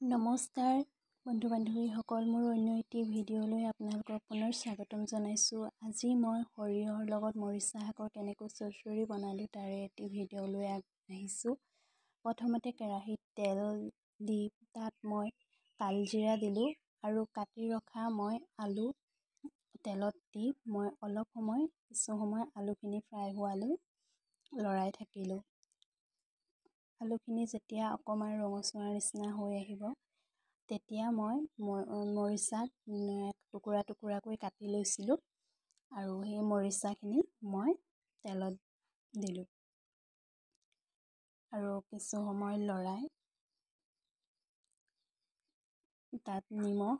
নমস্কাৰ বন্ধু বান্ধৱীসকল, মোৰ অন্য এটি ভিডিঅ'লৈ আপোনালোকক পুনৰ স্বাগতম জনাইছোঁ। আজি মই সৰিয়হৰ লগত মৰিচা শাকৰ কেনেকৈ চৰচৰি বনালোঁ তাৰে এটি ভিডিঅ' লৈ আহিছোঁ। প্ৰথমতে কেৰাহীত তেল দি তাত মই কালজিৰা দিলোঁ আৰু কাটি ৰখা মই আলু তেলত দি মই কিছু সময় আলুখিনি ফ্ৰাই হোৱালৈ লৰাই থাকিলোঁ। আলুখিনি যেতিয়া অকণমান ৰঙচুৱাৰ নিচিনা হৈ আহিব তেতিয়া মই মৰিচা টুকুৰা টুকুৰাকৈ কাটি লৈছিলোঁ আৰু সেই মৰিচাখিনি মই তেলত দিলোঁ আৰু কিছু সময় লৰাই তাত নিমখ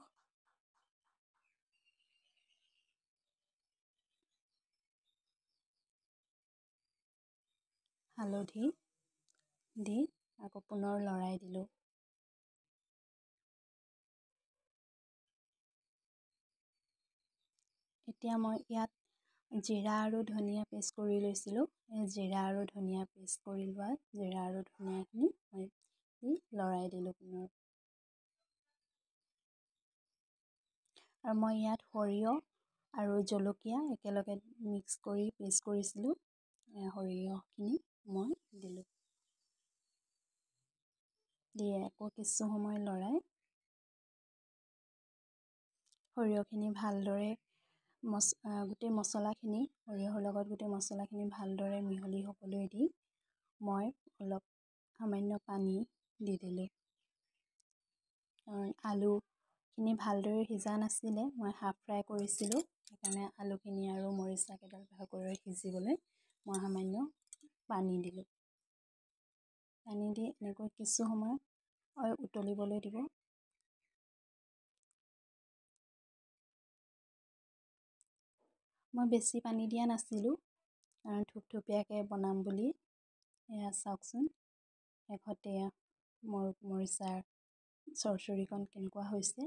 হালধি দি আকৌ পুনৰ লৰাই দিলোঁ। এতিয়া মই ইয়াত জিৰা আৰু ধনিয়া পেষ্ট কৰি লৈছিলোঁ। জিৰা আৰু ধনিয়া পেষ্ট কৰি লোৱা জিৰা আৰু ধনিয়াখিনি মই দি লৰাই দিলোঁ পুনৰ। আৰু মই ইয়াত সৰিয়হ আৰু জলকীয়া একেলগে মিক্স কৰি পেষ্ট কৰিছিলোঁ। সৰিয়হখিনি মই দিলোঁ, দি আকৌ কিছু সময় লৰাই সৰিয়হখিনি ভালদৰে গোটেই মছলাখিনি সৰিয়হৰ লগত গোটেই মছলাখিনি ভালদৰে মিহলি হ'বলৈ দি মই সামান্য পানী দি দিলোঁ। আলুখিনি ভালদৰে সিজা নাছিলে, মই হাফ ফ্ৰাই কৰিছিলোঁ, সেইকাৰণে আলুখিনি আৰু মৰিচাকেইডাল ভালকৈ সিজিবলৈ মই সামান্য পানী দিলোঁ। পানী দি এনেকৈ কিছু সময় উতলিবলৈ দিব। মই বেছি পানী দিয়া নাছিলোঁ কাৰণ থুপথুপীয়াকৈ বনাম বুলি। এয়া চাওকচোন শেষত এয়া মৰিচাৰ চৰচৰিকণ কেনেকুৱা হৈছে।